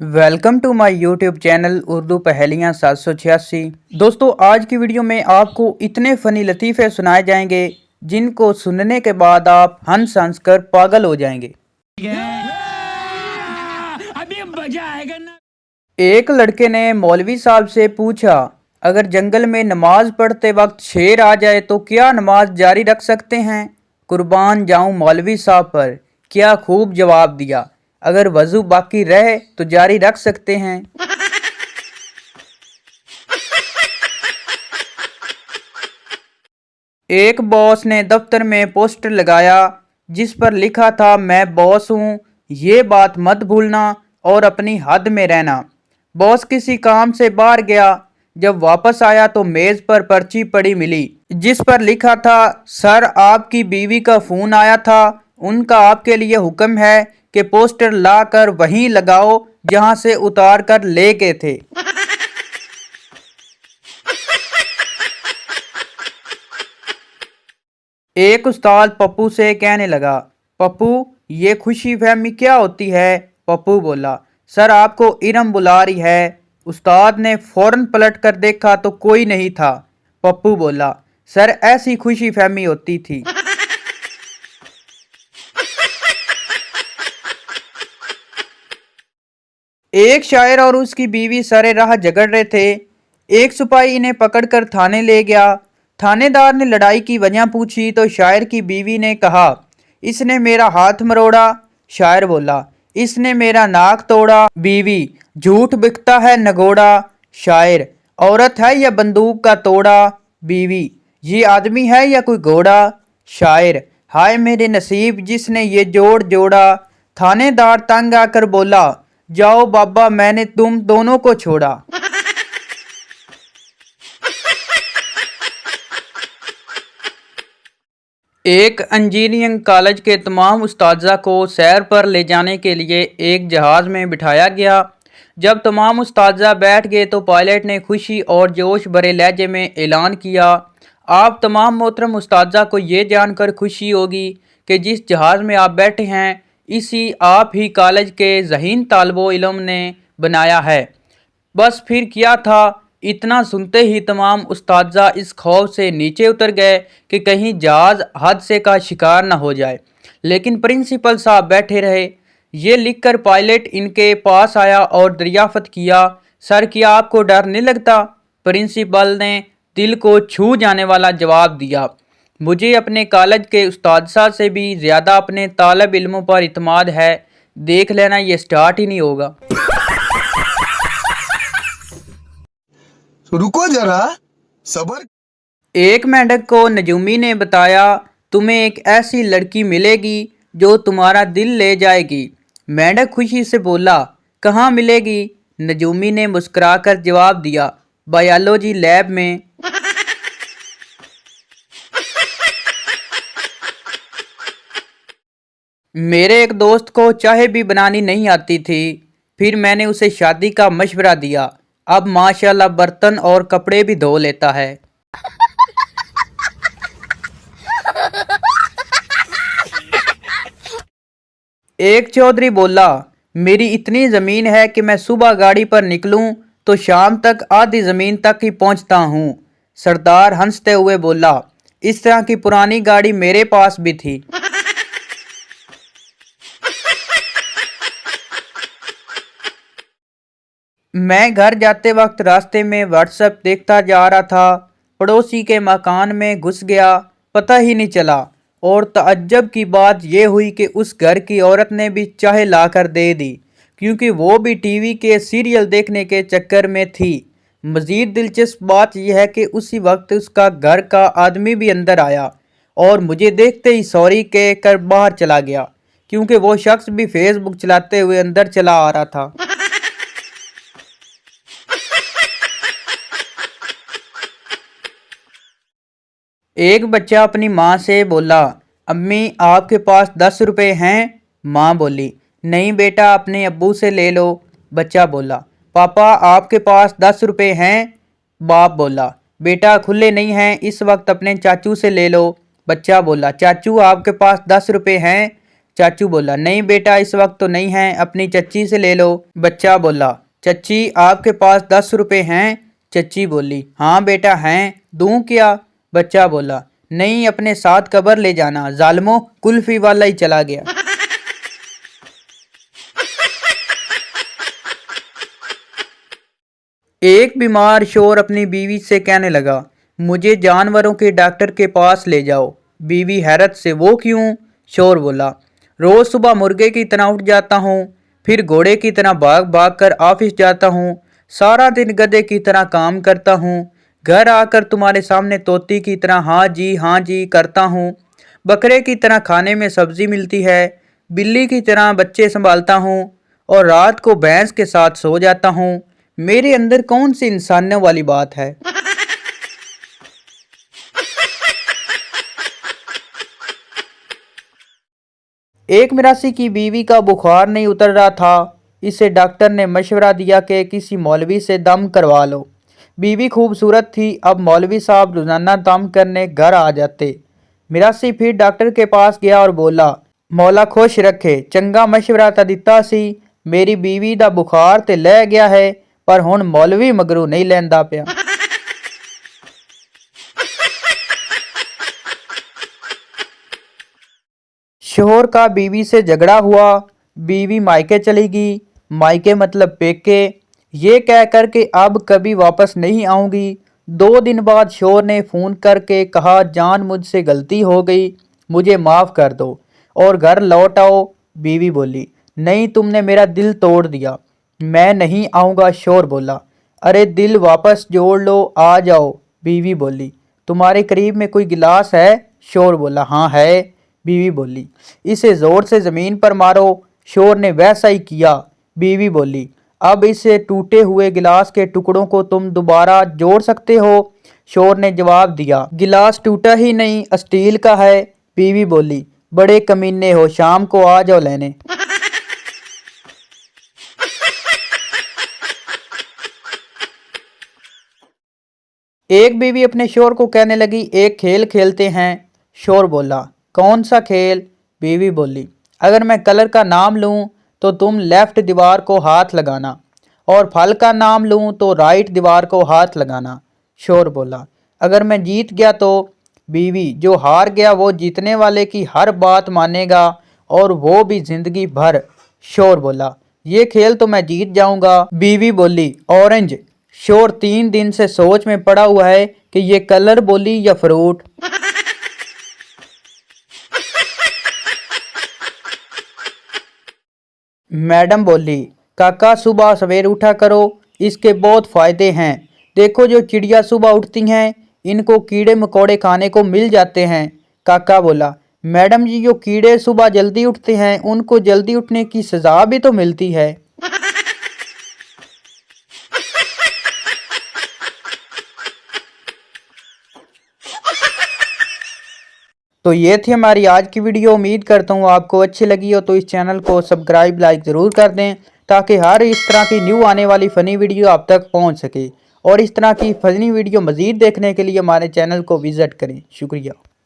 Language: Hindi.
Welcome to my YouTube channel Urdu पहेलियाँ 786। दोस्तों, आज की वीडियो में आपको इतने फ़नी लतीफ़े सुनाए जाएंगे जिनको सुनने के बाद आप हंस हंस कर पागल हो जाएंगे। अभी मजा आएगा ना। एक लड़के ने मौलवी साहब से पूछा, अगर जंगल में नमाज पढ़ते वक्त शेर आ जाए तो क्या नमाज जारी रख सकते हैं? कुर्बान जाऊं मौलवी साहब पर, क्या खूब जवाब दिया। अगर वजू बाकी रहे तो जारी रख सकते हैं। एक बॉस ने दफ्तर में पोस्टर लगाया जिस पर लिखा था, मैं बॉस हूँ, ये बात मत भूलना और अपनी हद में रहना। बॉस किसी काम से बाहर गया। जब वापस आया तो मेज पर पर्ची पड़ी मिली जिस पर लिखा था, सर आपकी बीवी का फोन आया था, उनका आपके लिए हुक्म है कि पोस्टर ला कर वहीं लगाओ जहां से उतार कर ले गए थे। एक उस्ताद पप्पू से कहने लगा, पप्पू ये खुशी फहमी क्या होती है? पप्पू बोला, सर आपको इरम बुला रही है। उस्ताद ने फौरन पलट कर देखा तो कोई नहीं था। पप्पू बोला, सर ऐसी खुशी फहमी होती थी। एक शायर और उसकी बीवी सारे राह झगड़ रहे थे। एक सिपाही इन्हें पकड़कर थाने ले गया। थानेदार ने लड़ाई की वजह पूछी तो शायर की बीवी ने कहा, इसने मेरा हाथ मरोड़ा। शायर बोला, इसने मेरा नाक तोड़ा। बीवी, झूठ बिकता है नगोड़ा। शायर, औरत है या बंदूक का तोड़ा? बीवी, ये आदमी है या कोई घोड़ा? शायर, हाय मेरे नसीब जिसने ये जोड़ जोड़ा। थानेदार तंग आकर बोला, जाओ बाबा मैंने तुम दोनों को छोड़ा। एक इंजीनियरिंग कॉलेज के तमाम उस्ताजा को सैर पर ले जाने के लिए एक जहाज़ में बिठाया गया। जब तमाम उस्ताजा बैठ गए तो पायलट ने खुशी और जोश भरे लहजे में ऐलान किया, आप तमाम मोहतरम उस्ताजा को ये जानकर खुशी होगी कि जिस जहाज़ में आप बैठे हैं इसी आप ही कॉलेज के ज़हीन तालिबो इल्म ने बनाया है। बस फिर क्या था, इतना सुनते ही तमाम उस्ताजा इस खौफ से नीचे उतर गए कि कहीं जहाज हादसे का शिकार न हो जाए। लेकिन प्रिंसिपल साहब बैठे रहे। ये लिखकर पायलट इनके पास आया और दरियाफ्त किया, सर क्या आपको डर नहीं लगता? प्रिंसिपल ने दिल को छू जाने वाला जवाब दिया, मुझे अपने कॉलेज के उस्ताद से भी ज़्यादा अपने तालब इल्मों पर इत्मीनान है। देख लेना ये स्टार्ट ही नहीं होगा। रुको जरा, सबर। एक मेंढक को नजूमी ने बताया, तुम्हें एक ऐसी लड़की मिलेगी जो तुम्हारा दिल ले जाएगी। मेंढक खुशी से बोला, कहाँ मिलेगी? नजूमी ने मुस्कुराकर जवाब दिया, बायोलॉजी लैब में। मेरे एक दोस्त को चाय भी बनानी नहीं आती थी। फिर मैंने उसे शादी का मशवरा दिया। अब माशाल्लाह बर्तन और कपड़े भी धो लेता है। एक चौधरी बोला, मेरी इतनी ज़मीन है कि मैं सुबह गाड़ी पर निकलूं तो शाम तक आधी ज़मीन तक ही पहुंचता हूं। सरदार हंसते हुए बोला, इस तरह की पुरानी गाड़ी मेरे पास भी थी। मैं घर जाते वक्त रास्ते में व्हाट्सएप देखता जा रहा था। पड़ोसी के मकान में घुस गया, पता ही नहीं चला। और तअज्जुब की बात यह हुई कि उस घर की औरत ने भी चाय लाकर दे दी, क्योंकि वो भी टीवी के सीरियल देखने के चक्कर में थी। मज़ीद दिलचस्प बात यह है कि उसी वक्त उसका घर का आदमी भी अंदर आया और मुझे देखते ही सॉरी कह कर बाहर चला गया, क्योंकि वो शख्स भी फेसबुक चलाते हुए अंदर चला आ रहा था। एक बच्चा अपनी माँ से बोला, अम्मी आपके पास 10 रुपए हैं? माँ बोली, नहीं बेटा अपने अब्बू से ले लो। बच्चा बोला, पापा आपके पास 10 रुपए हैं? बाप बोला, बेटा खुले नहीं हैं, इस वक्त अपने चाचू से ले लो। बच्चा बोला, चाचू आपके पास 10 रुपए हैं? चाचू बोला, नहीं बेटा इस वक्त तो नहीं है, अपनी चच्ची से ले लो। बच्चा बोला, चच्ची आपके पास 10 रुपए हैं? चच्ची बोली, हाँ बेटा हैं, दूं क्या? बच्चा बोला, नहीं अपने साथ कब्र ले जाना, जालमो कुल्फी वाला ही चला गया। एक बीमार शोर अपनी बीवी से कहने लगा, मुझे जानवरों के डॉक्टर के पास ले जाओ। बीवी हैरत से, वो क्यों? शोर बोला, रोज सुबह मुर्गे की तरह उठ जाता हूँ, फिर घोड़े की तरह भाग भाग कर ऑफिस जाता हूँ, सारा दिन गधे की तरह काम करता हूँ, घर आकर तुम्हारे सामने तोती की तरह हाँ जी करता हूँ, बकरे की तरह खाने में सब्जी मिलती है, बिल्ली की तरह बच्चे संभालता हूँ और रात को भैंस के साथ सो जाता हूँ। मेरे अंदर कौन सी इंसानियत वाली बात है? एक मिरासी की बीवी का बुखार नहीं उतर रहा था। इसे डॉक्टर ने मशवरा दिया कि किसी मौलवी से दम करवा लो। बीवी खूबसूरत थी, अब मौलवी साहब रोजाना दम करने घर आ जाते। मिरासी फिर डॉक्टर के पास गया और बोला, मौला खुश रखे, चंगा मशवरा तो दिता सी, मेरी बीवी दा बुखार ते लै गया है, पर हुण मौलवी मगरू नहीं लैंदा पिया। शोहर का बीवी से झगड़ा हुआ। बीवी मायके चली गई। मायके मतलब पेके। ये कह कर के अब कभी वापस नहीं आऊंगी। 2 दिन बाद शोहर ने फ़ोन करके कहा, जान मुझसे गलती हो गई, मुझे माफ़ कर दो और घर लौट आओ। बीवी बोली, नहीं तुमने मेरा दिल तोड़ दिया, मैं नहीं आऊँगा। शोहर बोला, अरे दिल वापस जोड़ लो, आ जाओ। बीवी बोली, तुम्हारे करीब में कोई गिलास है? शोहर बोला, हाँ है। बीवी बोली, इसे जोर से जमीन पर मारो। शोहर ने वैसा ही किया। बीवी बोली, अब इसे टूटे हुए गिलास के टुकड़ों को तुम दोबारा जोड़ सकते हो? शोहर ने जवाब दिया, गिलास टूटा ही नहीं, स्टील का है। बीवी बोली, बड़े कमीने हो, शाम को आ जाओ लेने। एक बीवी अपने शोहर को कहने लगी, एक खेल खेलते हैं। शोहर बोला, कौन सा खेल? बीवी बोली, अगर मैं कलर का नाम लूं तो तुम लेफ्ट दीवार को हाथ लगाना, और फल का नाम लूं तो राइट दीवार को हाथ लगाना। शोहर बोला, अगर मैं जीत गया तो? बीवी, जो हार गया वो जीतने वाले की हर बात मानेगा, और वो भी जिंदगी भर। शोहर बोला, ये खेल तो मैं जीत जाऊंगा। बीवी बोली, ऑरेंज। शोहर 3 दिन से सोच में पड़ा हुआ है कि ये कलर बोली या फ्रूट। मैडम बोली, काका सुबह सवेर उठा करो, इसके बहुत फ़ायदे हैं। देखो जो चिड़िया सुबह उठती हैं, इनको कीड़े मकोड़े खाने को मिल जाते हैं। काका बोला, मैडम जी जो कीड़े सुबह जल्दी उठते हैं, उनको जल्दी उठने की सज़ा भी तो मिलती है। तो ये थी हमारी आज की वीडियो। उम्मीद करता हूँ आपको अच्छी लगी हो, तो इस चैनल को सब्सक्राइब लाइक ज़रूर कर दें, ताकि हर इस तरह की न्यू आने वाली फ़नी वीडियो आप तक पहुँच सके। और इस तरह की फ़नी वीडियो मज़ीद देखने के लिए हमारे चैनल को विज़िट करें। शुक्रिया।